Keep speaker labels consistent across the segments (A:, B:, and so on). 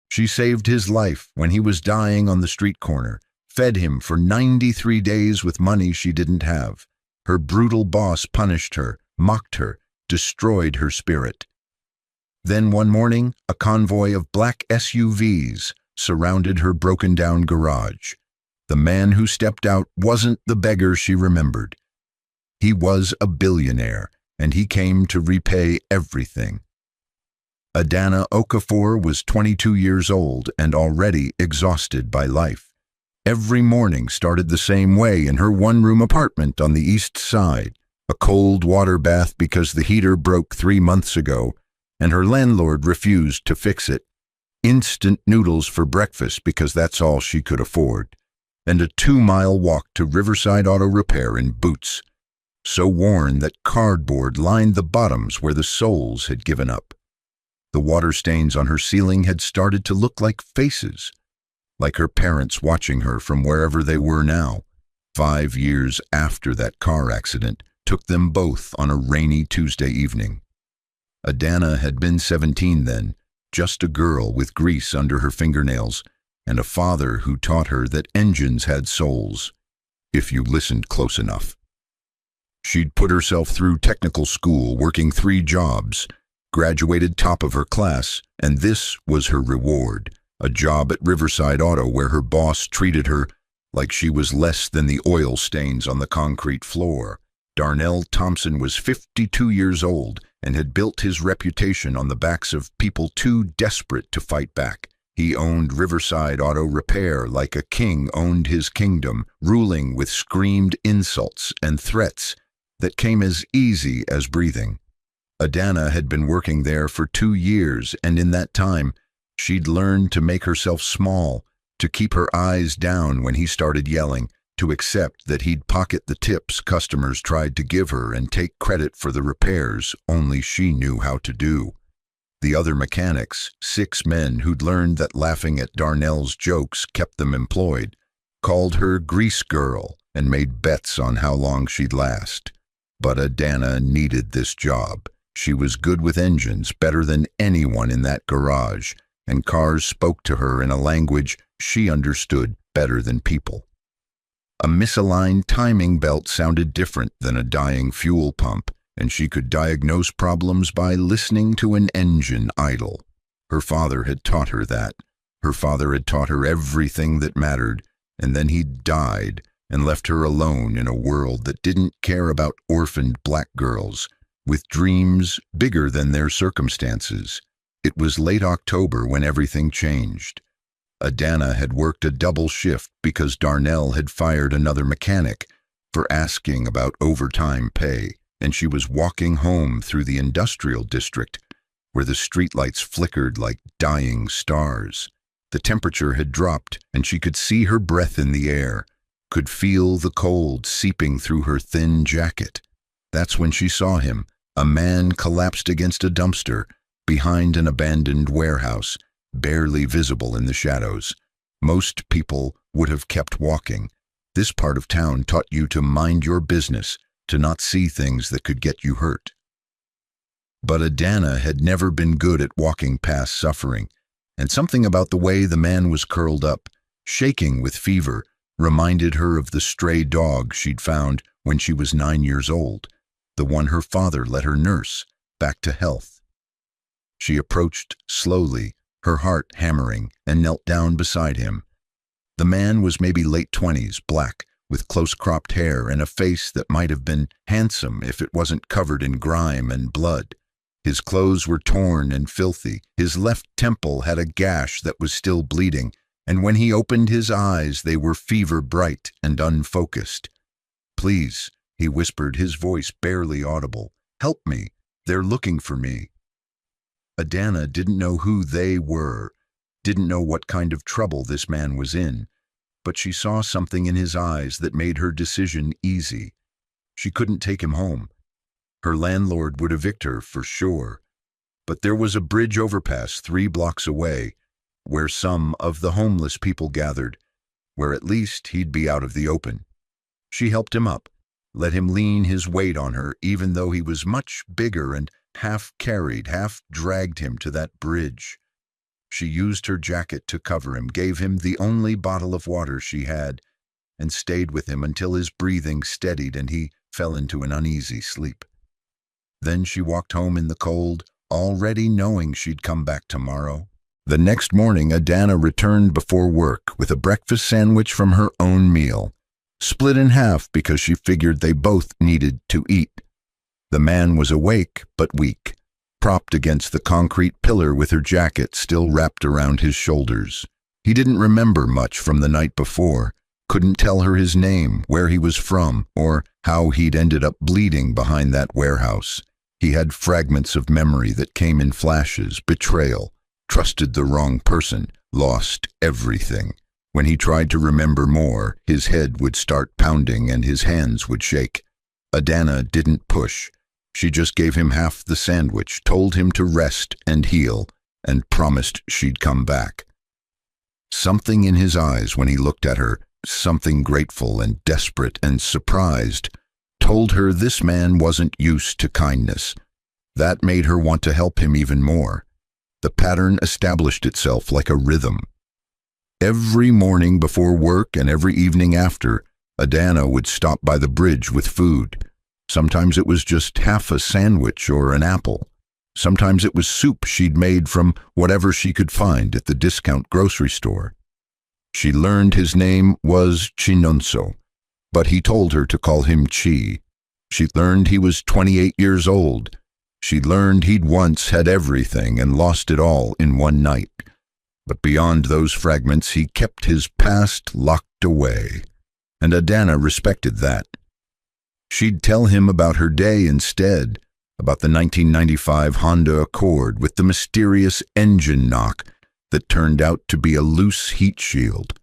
A: She saved his life when he was dying on the street corner, fed him for 93 days with money she didn't have. Her brutal boss punished her, mocked her, destroyed her spirit. Then one morning, a convoy of black SUVs surrounded her broken-down garage. The man who stepped out wasn't the beggar she remembered. He was a billionaire, and he came to repay everything. Adana Okafor was 22 years old and already exhausted by life. Every morning started the same way in her one-room apartment on the east side. A cold water bath because the heater broke 3 months ago, and her landlord refused to fix it. Instant noodles for breakfast because that's all she could afford. And a 2-mile walk to Riverside Auto Repair in boots, so worn that cardboard lined the bottoms where the soles had given up. The water stains on her ceiling had started to look like faces, like her parents watching her from wherever they were now. 5 years after that car accident took them both on a rainy Tuesday evening. Adana had been 17 then, just a girl with grease under her fingernails, and a father who taught her that engines had souls, if you listened close enough. She'd put herself through technical school, working 3 jobs, graduated top of her class, and this was her reward, a job at Riverside Auto where her boss treated her like she was less than the oil stains on the concrete floor. Darnell Thompson was 52 years old and had built his reputation on the backs of people too desperate to fight back. He owned Riverside Auto Repair like a king owned his kingdom, ruling with screamed insults and threats that came as easy as breathing. Adana had been working there for 2 years, and in that time, she'd learned to make herself small, to keep her eyes down when he started yelling, to accept that he'd pocket the tips customers tried to give her and take credit for the repairs only she knew how to do. The other mechanics, 6 men who'd learned that laughing at Darnell's jokes kept them employed, called her Grease Girl and made bets on how long she'd last. But Adana needed this job. She was good with engines, better than anyone in that garage, and cars spoke to her in a language she understood better than people. A misaligned timing belt sounded different than a dying fuel pump, and she could diagnose problems by listening to an engine idle. Her father had taught her that. Her father had taught her everything that mattered, and then he died and left her alone in a world that didn't care about orphaned black girls, with dreams bigger than their circumstances. It was late October when everything changed. Adana had worked a double shift because Darnell had fired another mechanic for asking about overtime pay, and she was walking home through the industrial district where the streetlights flickered like dying stars. The temperature had dropped, and she could see her breath in the air, could feel the cold seeping through her thin jacket. That's when she saw him, a man collapsed against a dumpster behind an abandoned warehouse, barely visible in the shadows. Most people would have kept walking. This part of town taught you to mind your business, to not see things that could get you hurt. But Adana had never been good at walking past suffering, and something about the way the man was curled up, shaking with fever, reminded her of the stray dog she'd found when she was 9 years old, the one her father let her nurse back to health. She approached slowly, her heart hammering, and knelt down beside him. The man was maybe late 20s, black, with close-cropped hair and a face that might have been handsome if it wasn't covered in grime and blood. His clothes were torn and filthy. His left temple had a gash that was still bleeding, and when he opened his eyes, they were fever-bright and unfocused. "Please," he whispered, his voice barely audible. "Help me. They're looking for me." Adana didn't know who they were, didn't know what kind of trouble this man was in, but she saw something in his eyes that made her decision easy. She couldn't take him home. Her landlord would evict her for sure, but there was a bridge overpass 3 blocks away, where some of the homeless people gathered, where at least he'd be out of the open. She helped him up, let him lean his weight on her, even though he was much bigger, and half carried, half dragged him to that bridge. She used her jacket to cover him, gave him the only bottle of water she had, and stayed with him until his breathing steadied and he fell into an uneasy sleep. Then she walked home in the cold, already knowing she'd come back tomorrow. The next morning, Adana returned before work with a breakfast sandwich from her own meal, split in half because she figured they both needed to eat. The man was awake but weak, propped against the concrete pillar with her jacket still wrapped around his shoulders. He didn't remember much from the night before, couldn't tell her his name, where he was from, or how he'd ended up bleeding behind that warehouse. He had fragments of memory that came in flashes: betrayal, trusted the wrong person, lost everything. When he tried to remember more, his head would start pounding and his hands would shake. Adana didn't push. She just gave him half the sandwich, told him to rest and heal, and promised she'd come back. Something in his eyes when he looked at her, something grateful and desperate and surprised, told her this man wasn't used to kindness. That made her want to help him even more. The pattern established itself like a rhythm. Every morning before work and every evening after, Adana would stop by the bridge with food. Sometimes it was just half a sandwich or an apple. Sometimes it was soup she'd made from whatever she could find at the discount grocery store. She learned his name was Chinonso, but he told her to call him Chi. She learned he was 28 years old. She learned he'd once had everything and lost it all in one night. But beyond those fragments, he kept his past locked away, and Adana respected that. She'd tell him about her day instead, about the 1995 Honda Accord with the mysterious engine knock that turned out to be a loose heat shield,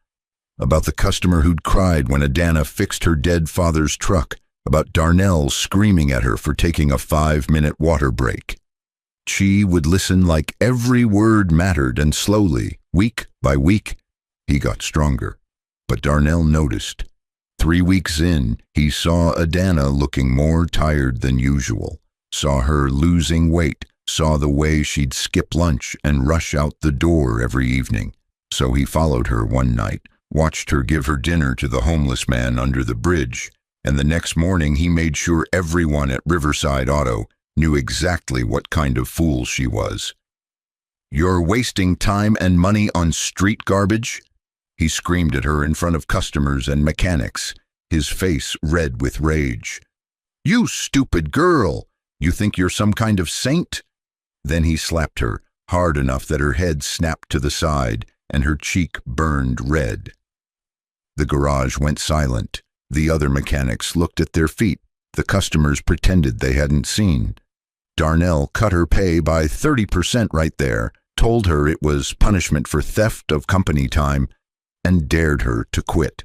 A: about the customer who'd cried when Adana fixed her dead father's truck, about Darnell screaming at her for taking a 5-minute water break. Chi would listen like every word mattered, and slowly, week by week, he got stronger. But Darnell noticed. 3 weeks in, he saw Adana looking more tired than usual, saw her losing weight, saw the way she'd skip lunch and rush out the door every evening. So he followed her one night, watched her give her dinner to the homeless man under the bridge, and the next morning he made sure everyone at Riverside Auto knew exactly what kind of fool she was. "You're wasting time and money on street garbage?" He screamed at her in front of customers and mechanics, his face red with rage. "You stupid girl! You think you're some kind of saint?" Then he slapped her, hard enough that her head snapped to the side and her cheek burned red. The garage went silent. The other mechanics looked at their feet. The customers pretended they hadn't seen. Darnell cut her pay by 30% right there, told her it was punishment for theft of company time, and dared her to quit.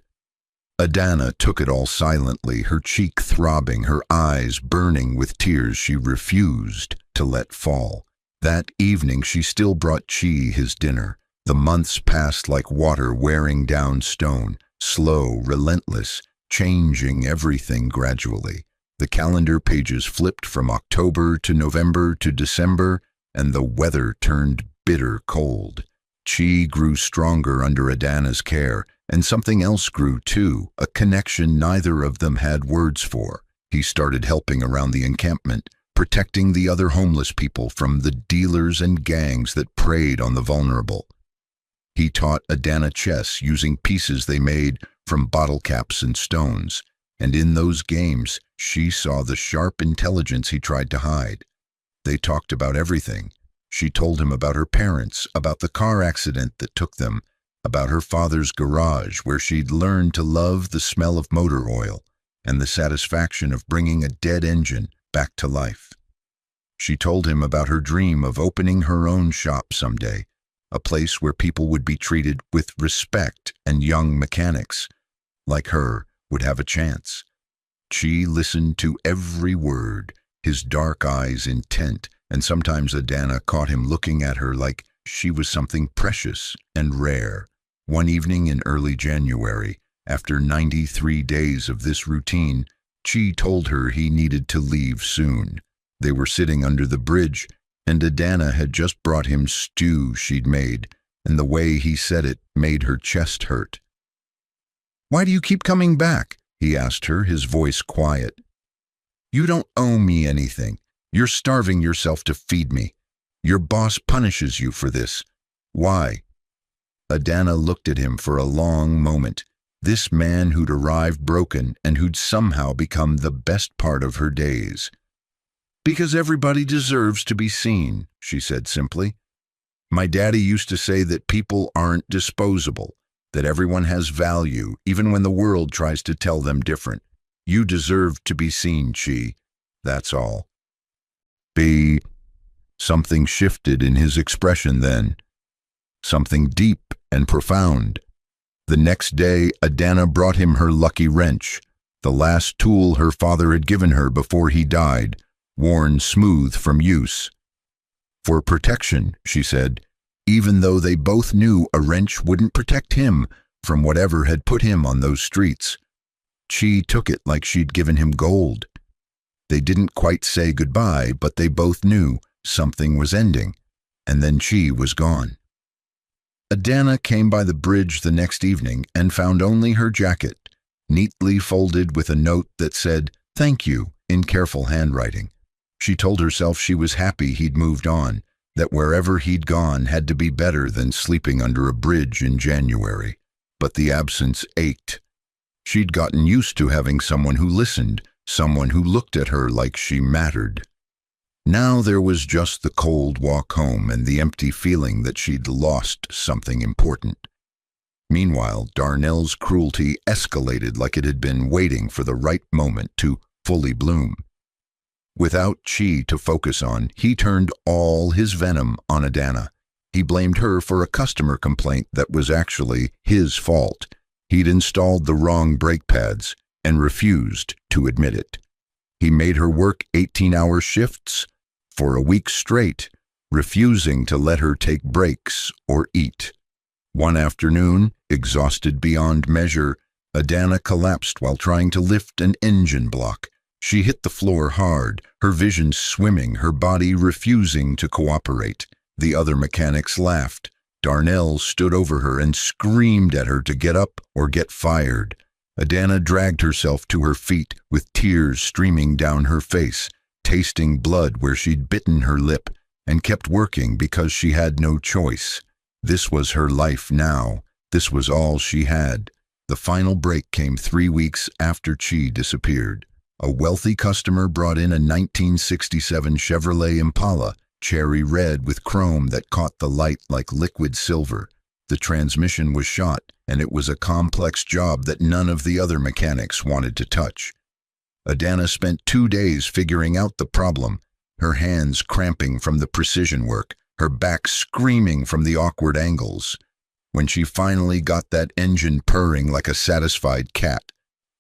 A: Adana took it all silently, her cheek throbbing, her eyes burning with tears she refused to let fall. That evening she still brought Chi his dinner. The months passed like water wearing down stone, slow, relentless, changing everything gradually. The calendar pages flipped from October to November to December, and the weather turned bitter cold. Chi grew stronger under Adana's care, and something else grew too, a connection neither of them had words for. He started helping around the encampment, protecting the other homeless people from the dealers and gangs that preyed on the vulnerable. He taught Adana chess using pieces they made from bottle caps and stones, and in those games she saw the sharp intelligence he tried to hide. They talked about everything. She told him about her parents, about the car accident that took them, about her father's garage where she'd learned to love the smell of motor oil and the satisfaction of bringing a dead engine back to life. She told him about her dream of opening her own shop someday, a place where people would be treated with respect and young mechanics, like her, would have a chance. Chi listened to every word, his dark eyes intent, and sometimes Adana caught him looking at her like she was something precious and rare. One evening in early January, after 93 days of this routine, Chi told her he needed to leave soon. They were sitting under the bridge, and Adana had just brought him stew she'd made, and the way he said it made her chest hurt. "Why do you keep coming back?" he asked her, his voice quiet. "You don't owe me anything. You're starving yourself to feed me. Your boss punishes you for this. Why?" Adana looked at him for a long moment, this man who'd arrived broken and who'd somehow become the best part of her days. "Because everybody deserves to be seen," she said simply. "My daddy used to say that people aren't disposable, that everyone has value, even when the world tries to tell them different. You deserve to be seen, Chi. That's all." Something shifted in his expression then. Something deep and profound. The next day, Adana brought him her lucky wrench, the last tool her father had given her before he died, worn smooth from use. "For protection," she said, even though they both knew a wrench wouldn't protect him from whatever had put him on those streets. Chi took it like she'd given him gold. They didn't quite say goodbye, but they both knew something was ending, and then Chi was gone. Adana came by the bridge the next evening and found only her jacket, neatly folded with a note that said, "Thank you," in careful handwriting. She told herself she was happy he'd moved on, that wherever he'd gone had to be better than sleeping under a bridge in January. But the absence ached. She'd gotten used to having someone who listened, someone who looked at her like she mattered. Now there was just the cold walk home and the empty feeling that she'd lost something important. Meanwhile, Darnell's cruelty escalated like it had been waiting for the right moment to fully bloom. Without Chi to focus on, he turned all his venom on Adana. He blamed her for a customer complaint that was actually his fault. He'd installed the wrong brake pads and refused to admit it. He made her work 18-hour shifts for a week straight, refusing to let her take breaks or eat. One afternoon, exhausted beyond measure, Adana collapsed while trying to lift an engine block. She hit the floor hard, her vision swimming, her body refusing to cooperate. The other mechanics laughed. Darnell stood over her and screamed at her to get up or get fired. Adana dragged herself to her feet with tears streaming down her face, tasting blood where she'd bitten her lip, and kept working because she had no choice. This was her life now. This was all she had. The final break came 3 weeks after Chi disappeared. A wealthy customer brought in a 1967 Chevrolet Impala, cherry red with chrome that caught the light like liquid silver. The transmission was shot, and it was a complex job that none of the other mechanics wanted to touch. Adana spent 2 days figuring out the problem, her hands cramping from the precision work, her back screaming from the awkward angles. When she finally got that engine purring like a satisfied cat,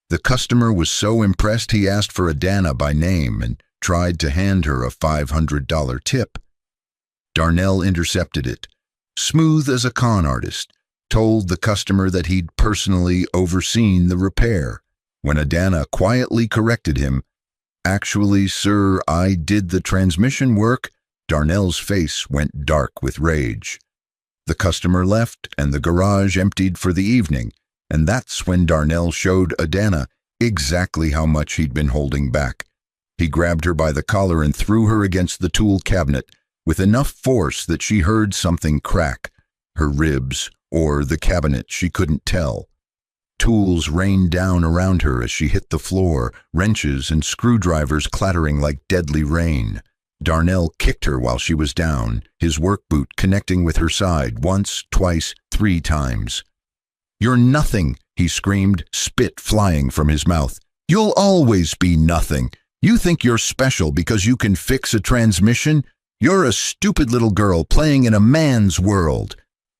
A: the customer was so impressed he asked for Adana by name and tried to hand her a $500 tip. Darnell intercepted it. Smooth as a con artist, told the customer that he'd personally overseen the repair. When Adana quietly corrected him, "Actually, sir, I did the transmission work," Darnell's face went dark with rage. The customer left, and the garage emptied for the evening, and that's when Darnell showed Adana exactly how much he'd been holding back. He grabbed her by the collar and threw her against the tool cabinet with enough force that she heard something crack, her ribs or the cabinet, she couldn't tell. Tools rained down around her as she hit the floor, wrenches and screwdrivers clattering like deadly rain. Darnell kicked her while she was down, his work boot connecting with her side once, twice, 3 times. "You're nothing," he screamed, spit flying from his mouth. "You'll always be nothing. You think you're special because you can fix a transmission? You're a stupid little girl playing in a man's world."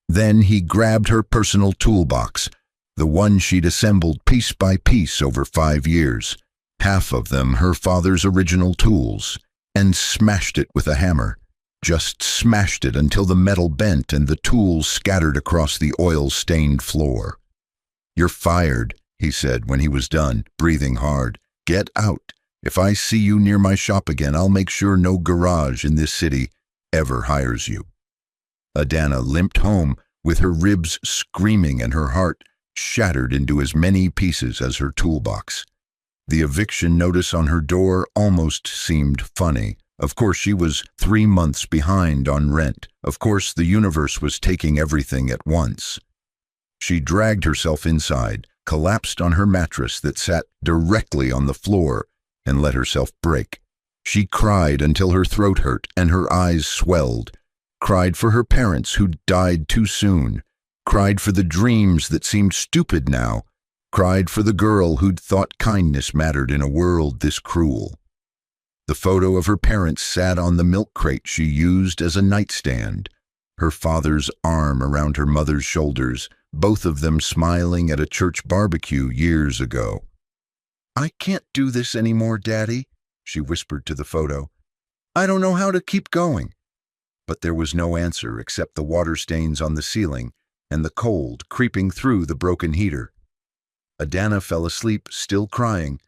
A: Then he grabbed her personal toolbox, the one she'd assembled piece by piece over 5 years, half of them her father's original tools, and smashed it with a hammer. Just smashed it until the metal bent and the tools scattered across the oil-stained floor. "You're fired," he said when he was done, breathing hard. "Get out. If I see you near my shop again, I'll make sure no garage in this city ever hires you." Adana limped home with her ribs screaming and her heart shattered into as many pieces as her toolbox. The eviction notice on her door almost seemed funny. Of course, she was 3 months behind on rent. Of course, the universe was taking everything at once. She dragged herself inside, collapsed on her mattress that sat directly on the floor, and let herself break. She cried until her throat hurt and her eyes swelled. Cried for her parents who'd died too soon. Cried for the dreams that seemed stupid now. Cried for the girl who'd thought kindness mattered in a world this cruel. The photo of her parents sat on the milk crate she used as a nightstand, her father's arm around her mother's shoulders, both of them smiling at a church barbecue years ago. "I can't do this anymore, Daddy," she whispered to the photo. "I don't know how to keep going." But there was no answer except the water stains on the ceiling and the cold creeping through the broken heater. Adana fell asleep, still crying,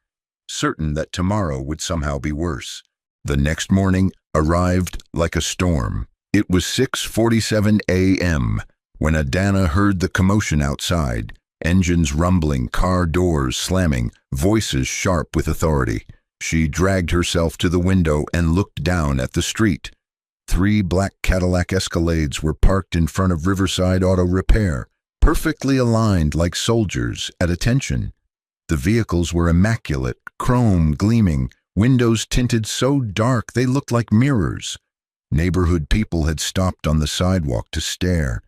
A: certain that tomorrow would somehow be worse. The next morning arrived like a storm. It was 6:47 a.m. when Adana heard the commotion outside, engines rumbling, car doors slamming, voices sharp with authority. She dragged herself to the window and looked down at the street. 3 black Cadillac Escalades were parked in front of Riverside Auto Repair, perfectly aligned like soldiers at attention. The vehicles were immaculate, chrome gleaming, windows tinted so dark they looked like mirrors. Neighborhood people had stopped on the sidewalk to stare.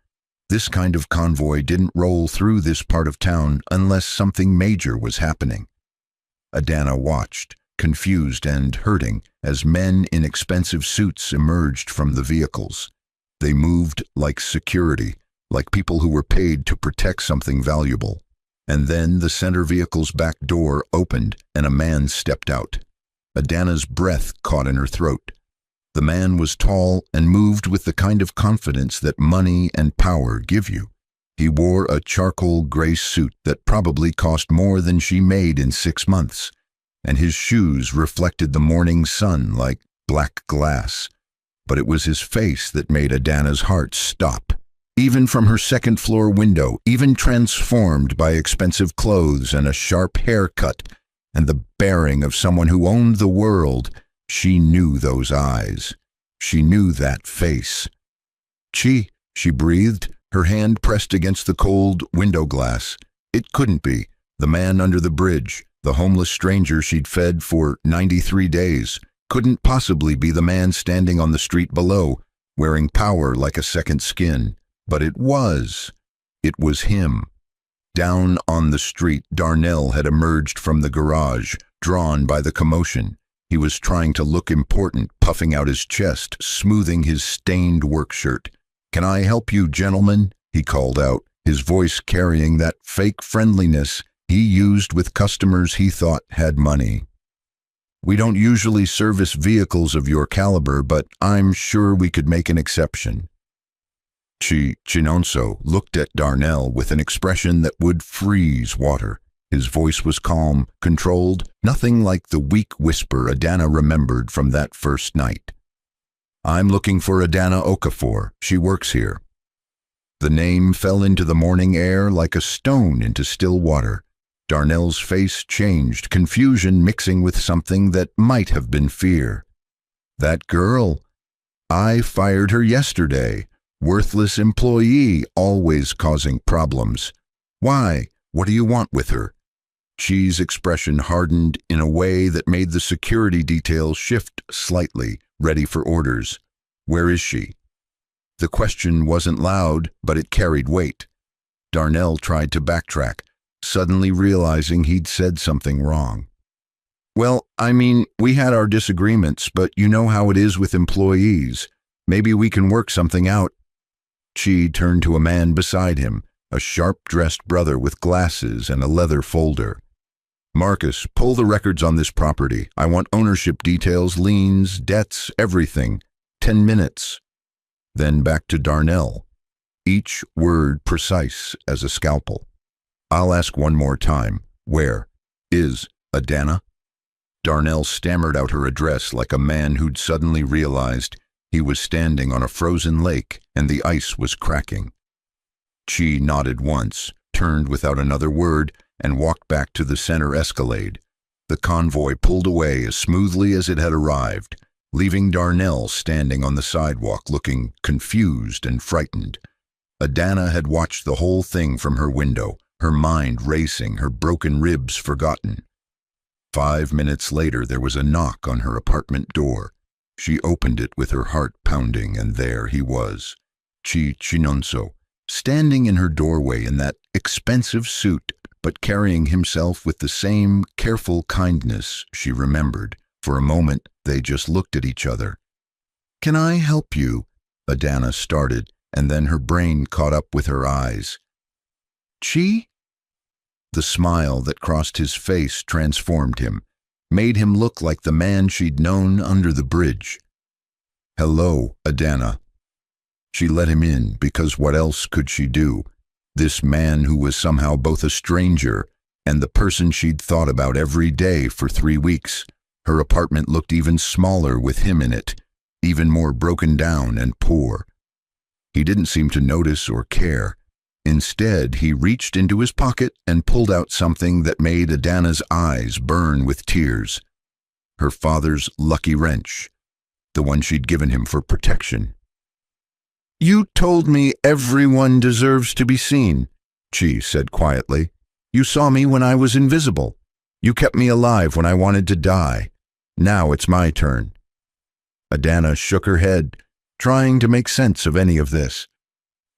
A: This kind of convoy didn't roll through this part of town unless something major was happening. Adana watched, confused and hurting, as men in expensive suits emerged from the vehicles. They moved like security, like people who were paid to protect something valuable. And then the center vehicle's back door opened and a man stepped out. Adana's breath caught in her throat. The man was tall and moved with the kind of confidence that money and power give you. He wore a charcoal gray suit that probably cost more than she made in 6 months, and his shoes reflected the morning sun like black glass. But it was his face that made Adana's heart stop. Even from her second-floor window, even transformed by expensive clothes and a sharp haircut and the bearing of someone who owned the world, she knew those eyes. She knew that face. "Chi," she breathed, her hand pressed against the cold window glass. It couldn't be. The man under the bridge, the homeless stranger she'd fed for 93 days, couldn't possibly be the man standing on the street below, wearing power like a second skin. But it was. It was him. Down on the street, Darnell had emerged from the garage, drawn by the commotion. He was trying to look important, puffing out his chest, smoothing his stained work shirt. "Can I help you, gentlemen?" he called out, his voice carrying that fake friendliness he used with customers he thought had money. "We don't usually service vehicles of your caliber, but I'm sure we could make an exception." Chinonso looked at Darnell with an expression that would freeze water. His voice was calm, controlled, nothing like the weak whisper Adana remembered from that first night. "I'm looking for Adana Okafor. She works here." The name fell into the morning air like a stone into still water. Darnell's face changed, confusion mixing with something that might have been fear. "That girl? I fired her yesterday. Worthless employee, always causing problems. Why? What do you want with her?" Chi's expression hardened in a way that made the security details shift slightly, ready for orders. "Where is she?" The question wasn't loud, but it carried weight. Darnell tried to backtrack, suddenly realizing he'd said something wrong. "Well, I mean, we had our disagreements, but you know how it is with employees. Maybe we can work something out." Chi turned to a man beside him, a sharp-dressed brother with glasses and a leather folder. "Marcus, pull the records on this property. I want ownership details, liens, debts, everything. 10 minutes. Then back to Darnell, each word precise as a scalpel. "I'll ask one more time. Where is Adana?" Darnell stammered out her address like a man who'd suddenly realized He was standing on a frozen lake, and the ice was cracking. Chi nodded once, turned without another word, and walked back to the center escalade. The convoy pulled away as smoothly as it had arrived, leaving Darnell standing on the sidewalk looking confused and frightened. Adana had watched the whole thing from her window, her mind racing, her broken ribs forgotten. 5 minutes later, there was a knock on her apartment door. She opened it with her heart pounding, and there he was, Chi Chinonso, standing in her doorway in that expensive suit, but carrying himself with the same careful kindness she remembered. For a moment, they just looked at each other. "Can I help you?" Adana started, and then her brain caught up with her eyes. "Chi?" The smile that crossed his face transformed him, made him look like the man she'd known under the bridge. "Hello, Adana." She let him in because what else could she do? This man who was somehow both a stranger and the person she'd thought about every day for 3 weeks. Her apartment looked even smaller with him in it, even more broken down and poor. He didn't seem to notice or care. Instead, he reached into his pocket and pulled out something that made Adana's eyes burn with tears. Her father's lucky wrench, the one she'd given him for protection. "You told me everyone deserves to be seen," Chi said quietly. "You saw me when I was invisible. You kept me alive when I wanted to die. Now it's my turn." Adana shook her head, trying to make sense of any of this.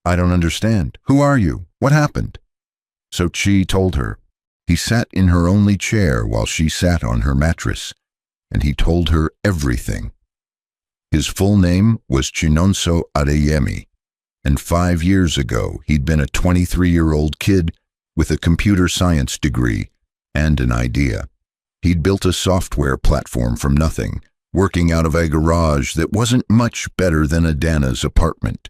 A: "I don't understand. Who are you? What happened?" So Chi told her. He sat in her only chair while she sat on her mattress, and he told her everything. His full name was Chinonso Adeyemi, and 5 years ago he'd been a 23-year-old kid with a computer science degree and an idea. He'd built a software platform from nothing, working out of a garage that wasn't much better than Adana's apartment.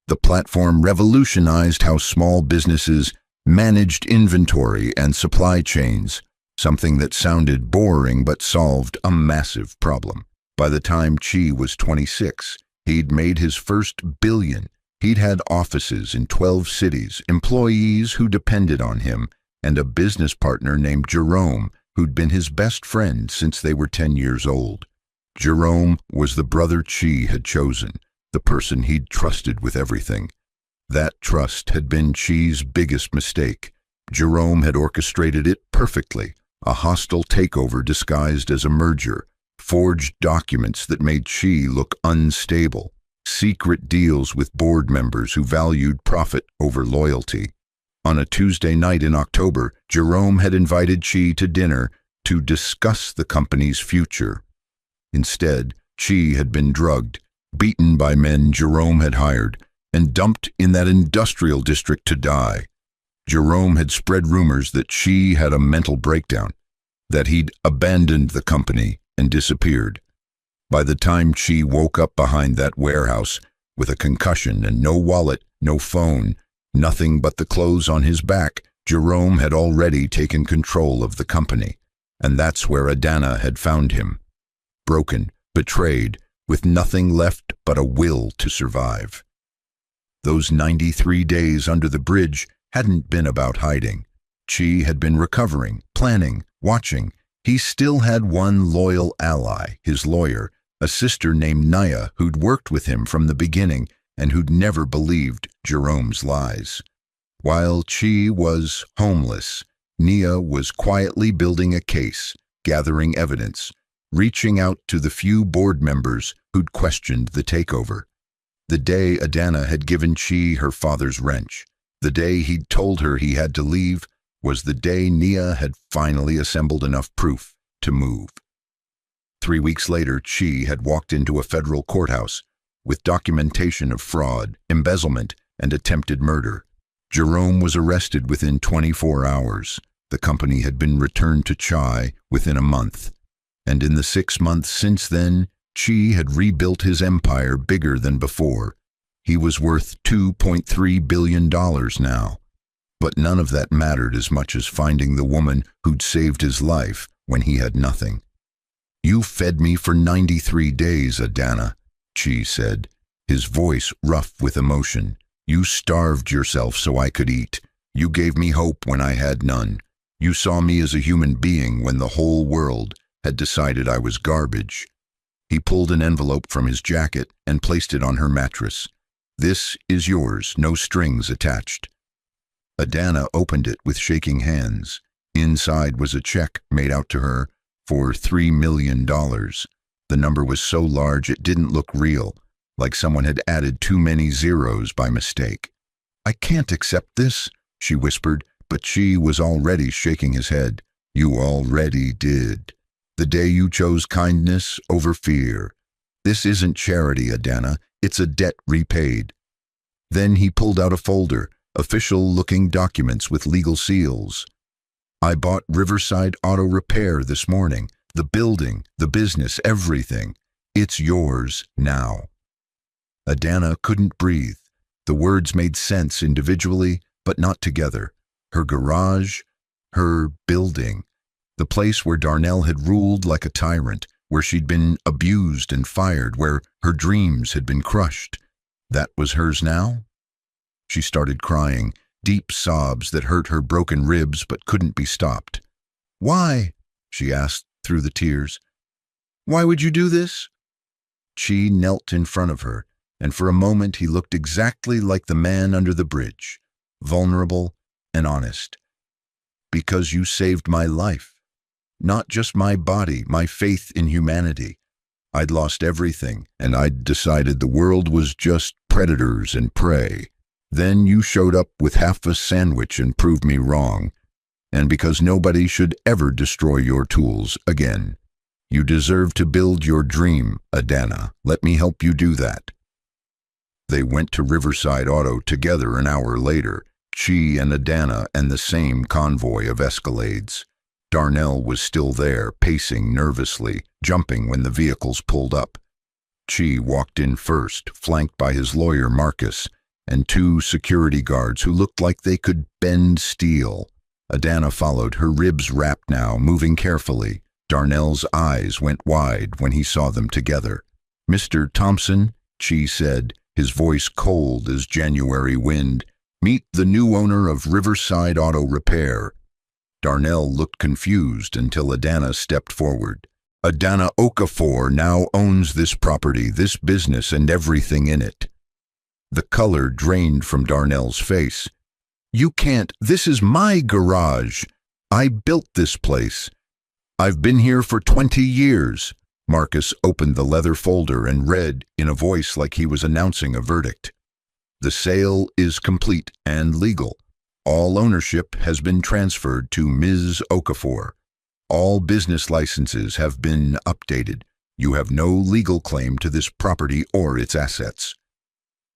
A: The platform revolutionized how small businesses managed inventory and supply chains, something that sounded boring but solved a massive problem. By the time Chi was 26, he'd made his first billion. He'd had offices in 12 cities, employees who depended on him, and a business partner named Jerome, who'd been his best friend since they were 10 years old. Jerome was the brother Chi had chosen, the person he'd trusted with everything. That trust had been Chi's biggest mistake. Jerome had orchestrated it perfectly, a hostile takeover disguised as a merger, forged documents that made Chi look unstable, secret deals with board members who valued profit over loyalty. On a Tuesday night in October, Jerome had invited Chi to dinner to discuss the company's future. Instead, Chi had been drugged, beaten by men Jerome had hired, and dumped in that industrial district to die. Jerome had spread rumors that Chi had a mental breakdown, that he'd abandoned the company and disappeared. By the time Chi woke up behind that warehouse, with a concussion and no wallet, no phone, nothing but the clothes on his back, Jerome had already taken control of the company, and that's where Adana had found him. Broken, betrayed, with nothing left but a will to survive. Those 93 days under the bridge hadn't been about hiding. Chi had been recovering, planning, watching. He still had one loyal ally, his lawyer, a sister named Naya who'd worked with him from the beginning and who'd never believed Jerome's lies. While Chi was homeless, Nia was quietly building a case, gathering evidence, reaching out to the few board members who'd questioned the takeover. The day Adana had given Chi her father's wrench, the day he'd told her he had to leave, was the day Nia had finally assembled enough proof to move. 3 weeks later, Chi had walked into a federal courthouse with documentation of fraud, embezzlement, and attempted murder. Jerome was arrested within 24 hours. The company had been returned to Chi within a month. And in the 6 months since then, Chi had rebuilt his empire bigger than before. He was worth $2.3 billion now. But none of that mattered as much as finding the woman who'd saved his life when he had nothing. "You fed me for 93 days, Adana," Chi said, his voice rough with emotion. You starved yourself so I could eat. You gave me hope when I had none. You saw me as a human being when the whole world had decided I was garbage. He pulled an envelope from his jacket and placed it on her mattress. This is yours, no strings attached. Adana opened it with shaking hands. Inside was a check made out to her for $3 million. The number was so large it didn't look real, like someone had added too many zeros by mistake. I can't accept this, she whispered, but she was already shaking his head. You already did. The day you chose kindness over fear. This isn't charity, Adana. It's a debt repaid. Then he pulled out a folder, official-looking documents with legal seals. I bought Riverside Auto Repair this morning. The building, the business, everything. It's yours now. Adana couldn't breathe. The words made sense individually, but not together. Her garage, her building, the place where Darnell had ruled like a tyrant, where she'd been abused and fired, where her dreams had been crushed. That was hers now? She started crying, deep sobs that hurt her broken ribs but couldn't be stopped. Why? She asked through the tears. Why would you do this? Chi knelt in front of her, and for a moment he looked exactly like the man under the bridge, vulnerable and honest. Because you saved my life. Not just my body, my faith in humanity. I'd lost everything, and I'd decided the world was just predators and prey. Then you showed up with half a sandwich and proved me wrong. And because nobody should ever destroy your tools again. You deserve to build your dream, Adana. Let me help you do that. They went to Riverside Auto together an hour later, Chi and Adana and the same convoy of Escalades. Darnell was still there, pacing nervously, jumping when the vehicles pulled up. Chi walked in first, flanked by his lawyer Marcus, and two security guards who looked like they could bend steel. Adana followed, her ribs wrapped now, moving carefully. Darnell's eyes went wide when he saw them together. Mr. Thompson, Chi said, his voice cold as January wind, meet the new owner of Riverside Auto Repair. Darnell looked confused until Adana stepped forward. Adana Okafor now owns this property, this business, and everything in it. The color drained from Darnell's face. You can't, this is my garage. I built this place. I've been here for 20 years. Marcus opened the leather folder and read in a voice like he was announcing a verdict. The sale is complete and legal. All ownership has been transferred to Ms. Okafor. All business licenses have been updated. You have no legal claim to this property or its assets.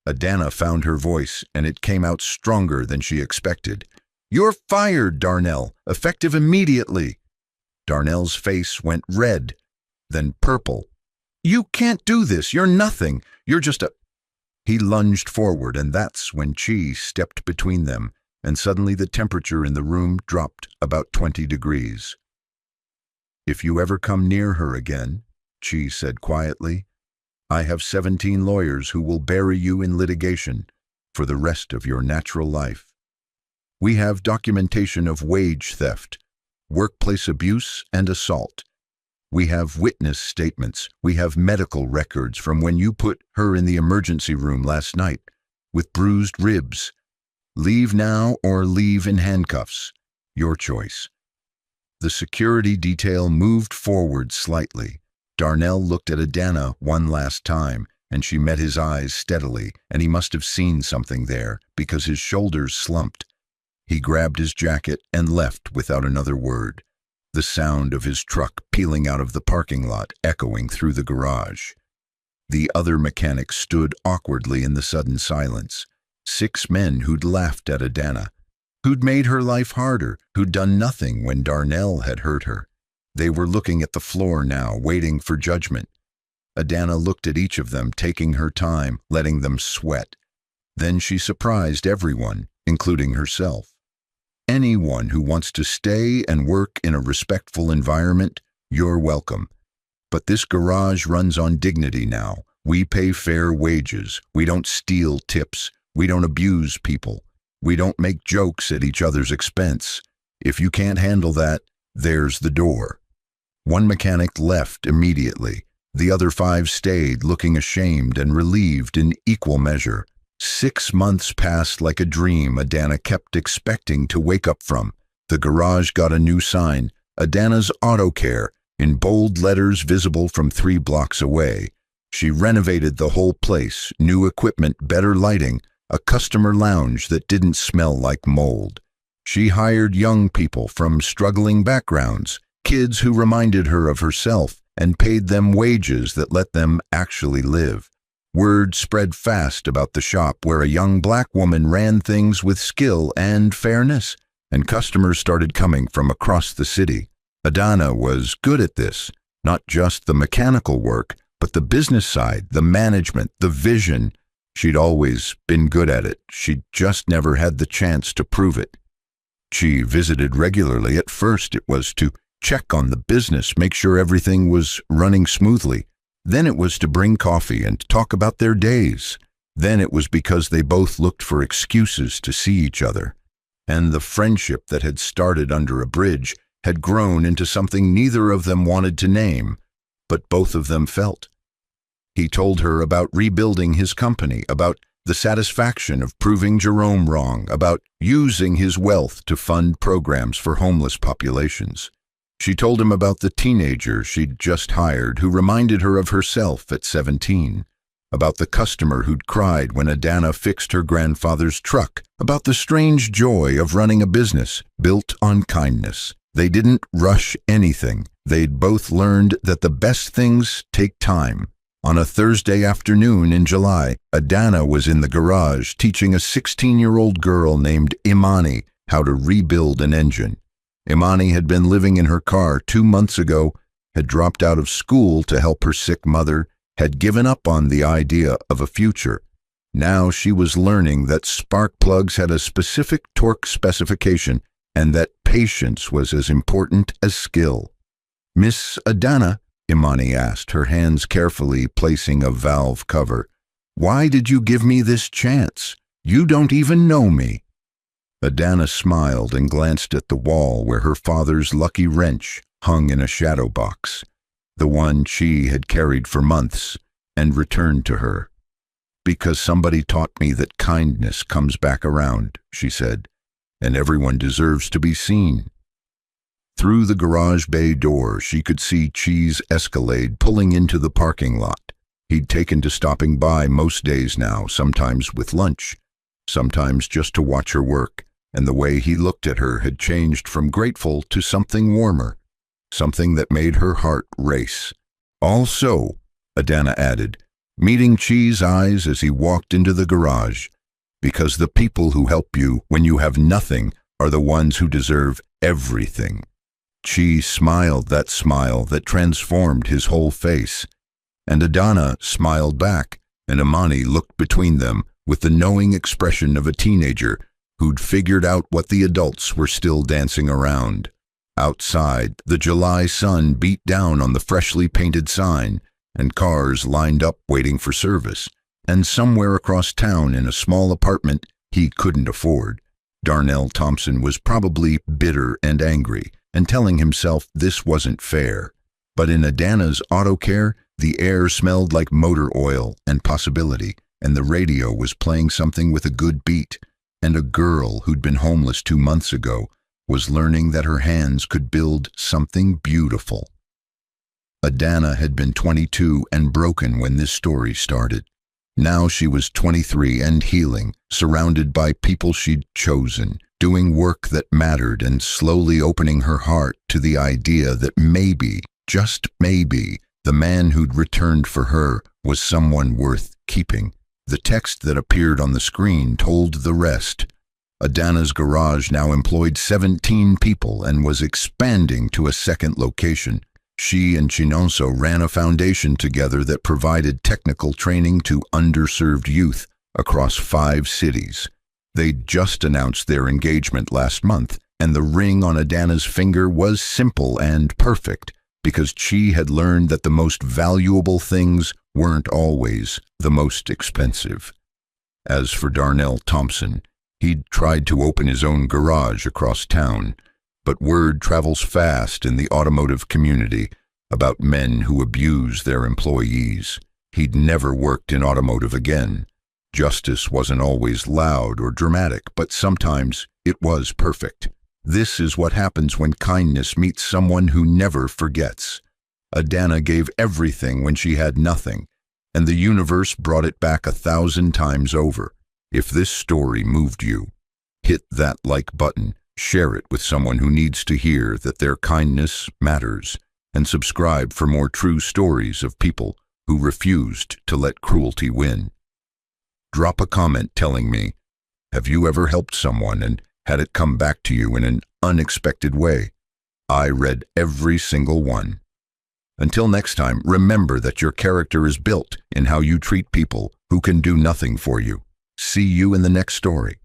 A: Adana found her voice, and it came out stronger than she expected. You're fired, Darnell, effective immediately. Darnell's face went red, then purple. You can't do this. You're nothing. You're just a... He lunged forward, and that's when Chi stepped between them, and suddenly the temperature in the room dropped about 20 degrees. If you ever come near her again, Chi said quietly, I have 17 lawyers who will bury you in litigation for the rest of your natural life. We have documentation of wage theft, workplace abuse, and assault. We have witness statements. We have medical records from when you put her in the emergency room last night with bruised ribs. Leave now or leave in handcuffs. Your choice. The security detail moved forward slightly. Darnell looked at Adana one last time, and she met his eyes steadily, and he must have seen something there, because his shoulders slumped. He grabbed his jacket and left without another word, the sound of his truck peeling out of the parking lot echoing through the garage. The other mechanics stood awkwardly in the sudden silence. 6 men who'd laughed at Adana, who'd made her life harder, who'd done nothing when Darnell had hurt her. They were looking at the floor now, waiting for judgment. Adana looked at each of them, taking her time, letting them sweat. Then she surprised everyone, including herself. Anyone who wants to stay and work in a respectful environment, you're welcome. But this garage runs on dignity now, We pay fair wages. We don't steal tips. We don't abuse people. We don't make jokes at each other's expense. If you can't handle that, there's the door." One mechanic left immediately. The other 5 stayed, looking ashamed and relieved in equal measure. 6 months passed like a dream Adana kept expecting to wake up from. The garage got a new sign, Adana's Auto Care, in bold letters visible from 3 blocks away. She renovated the whole place, new equipment, better lighting, a customer lounge that didn't smell like mold. She hired young people from struggling backgrounds, kids who reminded her of herself, and paid them wages that let them actually live. Word spread fast about the shop where a young black woman ran things with skill and fairness, and customers started coming from across the city. Adana was good at this, not just the mechanical work, but the business side, the management, the vision. She'd always been good at it. She'd just never had the chance to prove it. She visited regularly. At first, it was to check on the business, make sure everything was running smoothly. Then it was to bring coffee and talk about their days. Then it was because they both looked for excuses to see each other. And the friendship that had started under a bridge had grown into something neither of them wanted to name, but both of them felt. He told her about rebuilding his company, about the satisfaction of proving Jerome wrong, about using his wealth to fund programs for homeless populations. She told him about the teenager she'd just hired who reminded her of herself at 17, about the customer who'd cried when Adana fixed her grandfather's truck, about the strange joy of running a business built on kindness. They didn't rush anything. They'd both learned that the best things take time. On a Thursday afternoon in July, Adana was in the garage teaching a 16-year-old girl named Imani how to rebuild an engine. Imani had been living in her car 2 months ago, had dropped out of school to help her sick mother, had given up on the idea of a future. Now she was learning that spark plugs had a specific torque specification and that patience was as important as skill. "Miss Adana," Imani asked, her hands carefully placing a valve cover, "why did you give me this chance? You don't even know me." Adana smiled and glanced at the wall where her father's lucky wrench hung in a shadow box, the one she had carried for months, and returned to her. "Because somebody taught me that kindness comes back around," she said, "and everyone deserves to be seen." Through the garage bay door, she could see Cheese Escalade pulling into the parking lot. He'd taken to stopping by most days now, sometimes with lunch, sometimes just to watch her work, and the way he looked at her had changed from grateful to something warmer, something that made her heart race. "Also," Adana added, meeting Cheese's eyes as he walked into the garage, "because the people who help you when you have nothing are the ones who deserve everything." Cheese smiled that smile that transformed his whole face, and Adana smiled back, and Imani looked between them with the knowing expression of a teenager who'd figured out what the adults were still dancing around. Outside, the July sun beat down on the freshly painted sign, and cars lined up waiting for service, and somewhere across town in a small apartment he couldn't afford, Darnell Thompson was probably bitter and angry, and telling himself this wasn't fair. But in Adana's Auto Care, the air smelled like motor oil and possibility, and the radio was playing something with a good beat, and a girl who'd been homeless 2 months ago was learning that her hands could build something beautiful. Adana had been 22 and broken when this story started. Now she was 23 and healing, surrounded by people she'd chosen, doing work that mattered and slowly opening her heart to the idea that maybe, just maybe, the man who'd returned for her was someone worth keeping. The text that appeared on the screen told the rest. Adana's garage now employed 17 people and was expanding to a second location. She and Chinonso ran a foundation together that provided technical training to underserved youth across 5 cities. They'd just announced their engagement last month, and the ring on Adana's finger was simple and perfect because Chi had learned that the most valuable things weren't always the most expensive. As for Darnell Thompson, he'd tried to open his own garage across town, but word travels fast in the automotive community about men who abuse their employees. He'd never worked in automotive again. Justice wasn't always loud or dramatic, but sometimes it was perfect. This is what happens when kindness meets someone who never forgets. Adana gave everything when she had nothing, and the universe brought it back 1,000 times over. If this story moved you, hit that like button, share it with someone who needs to hear that their kindness matters, and subscribe for more true stories of people who refused to let cruelty win. Drop a comment telling me, have you ever helped someone and had it come back to you in an unexpected way? I read every single one. Until next time, remember that your character is built in how you treat people who can do nothing for you. See you in the next story.